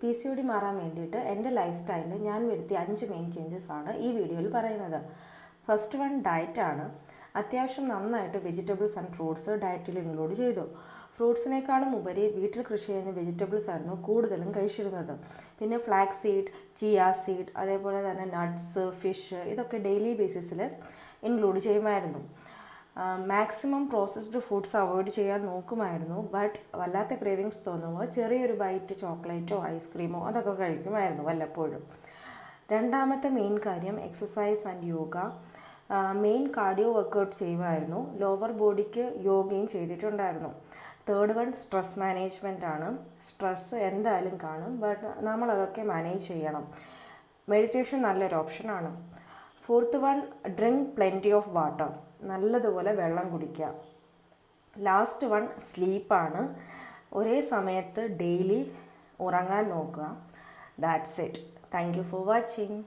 PCOD മാറാൻ വേണ്ടിയിട്ട് എൻ്റെ ലൈഫ് സ്റ്റൈലിൽ ഞാൻ വരുത്തിയ 5 മെയിൻ ചേഞ്ചസ് ആണ് ഈ വീഡിയോയിൽ പറയുന്നത്. ഫസ്റ്റ് വൺ ഡയറ്റാണ്. അത്യാവശ്യം നന്നായിട്ട് വെജിറ്റബിൾസ് ആൻഡ് ഫ്രൂട്ട്സ് ഡയറ്റിൽ ഇൻക്ലൂഡ് ചെയ്തു. ഫ്രൂട്ട്സിനേക്കാളും ഉപരി വീട്ടിൽ കൃഷി ചെയ്യുന്ന വെജിറ്റബിൾസ് ആയിരുന്നു കൂടുതലും കഴിച്ചിരുന്നത്. പിന്നെ ഫ്ലാക്സ് സീഡ്, ചിയ സീഡ്, അതേപോലെ തന്നെ നട്ട്സ്, ഫിഷ് ഇതൊക്കെ ഡെയിലി ബേസിസിൽ ഇൻക്ലൂഡ് ചെയ്യുമായിരുന്നു. മാക്സിമം പ്രോസസ്ഡ് ഫുഡ്സ് അവോയ്ഡ് ചെയ്യാൻ നോക്കുമായിരുന്നു. ബട്ട് വല്ലാത്ത ക്രേവിങ്സ് തോന്നുമ്പോൾ ചെറിയൊരു ബൈറ്റ് ചോക്ലേറ്റോ ഐസ്ക്രീമോ അതൊക്കെ കഴിക്കുമായിരുന്നു വല്ലപ്പോഴും. രണ്ടാമത്തെ മെയിൻ കാര്യം exercise and yoga. Main cardio workout ചെയ്യുമായിരുന്നു. ലോവർ ബോഡിക്ക് യോഗയും ചെയ്തിട്ടുണ്ടായിരുന്നു. തേർഡ് വൺ സ്ട്രെസ് മാനേജ്മെൻ്റ് ആണ്. സ്ട്രെസ്സ് എന്തായാലും കാണും, ബട്ട് നമ്മളതൊക്കെ മാനേജ് ചെയ്യണം. മെഡിറ്റേഷൻ നല്ലൊരു ഓപ്ഷനാണ്. Fourth one drink plenty of water. നല്ലതുപോലെ വെള്ളം കുടിക്കുക. ലാസ്റ്റ് വൺ സ്ലീപ്പാണ്. ഒരേ സമയത്ത് ഡെയിലി ഉറങ്ങാൻ നോക്കുക. That's it. Thank you for watching.